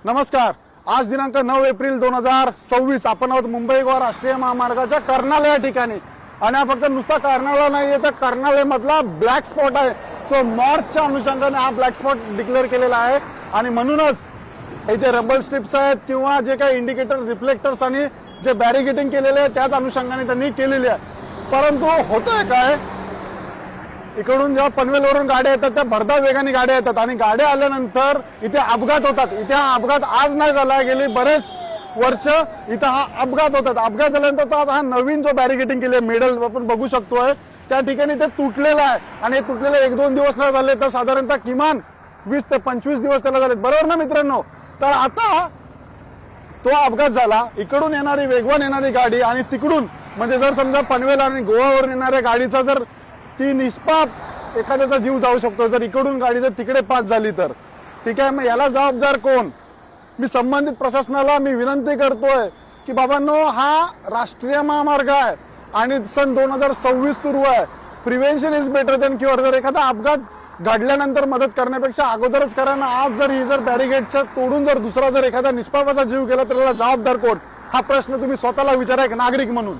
नमस्कार. आज दिनांक 9 एप्रिल 2026 आपण आहोत मुंबई गोवा राष्ट्रीय महामार्गाच्या कर्नाल या ठिकाणी. आणि हा फक्त नुसता कर्नाल नाहीये, तर कर्नाल मधला ब्लॅक स्पॉट आहे. सो मॉर्चच्या अनुषंगाने हा ब्लॅक स्पॉट डिक्लेअर केलेला आहे. आणि म्हणूनच हे जे रबर स्ट्रिप्स आहेत किंवा जे काही इंडिकेटर रिफ्लेक्टर्स आणि जे बॅरिकेडिंग केलेले आहे त्याच अनुषंगाने त्यांनी केलेले आहे. परंतु होतंय काय, इकडून जेव्हा पनवेलवरून गाड्या येतात त्या भरधाव वेगाने गाड्या येतात आणि गाड्या आल्यानंतर इथे अपघात होतात. इथे हा अपघात आज नाही झाला, गेली बरेच वर्ष इथं हा अपघात होतात. अपघात झाल्यानंतर आता हा नवीन जो बॅरिकेडिंग केले मेडल आपण बघू शकतोय त्या ठिकाणी ते तुटलेलं आहे. आणि हे तुटलेलं 1-2 दिवस नाही झाले तर साधारणतः किमान 20 ते 25 दिवस त्याला झाले, बरोबर ना मित्रांनो. तर आता तो अपघात झाला, इकडून येणारी वेगवान येणारी गाडी आणि तिकडून म्हणजे जर समजा पनवेल आणि गोवावरून येणाऱ्या गाडीचा जर ती निष्पाप एखाद्याचा जीव जाऊ शकतो जर इकडून गाडी जर तिकडे पास झाली तर. ठीक आहे, मग याला जबाबदार कोण? मी संबंधित प्रशासनाला मी विनंती करतोय की बाबांनो, हा राष्ट्रीय महामार्ग आहे आणि सन 2026 सुरू आहे. Prevention is better than cure. जर एखादा अपघात घडल्यानंतर मदत करण्यापेक्षा अगोदरच करा ना. आज जर ही जर बॅरिकेडच्या तोडून जर दुसरा जर एखादा निष्पापाचा जीव गेला तर याला जबाबदार कोण? हा प्रश्न तुम्ही स्वतःला विचारा एक नागरिक म्हणून.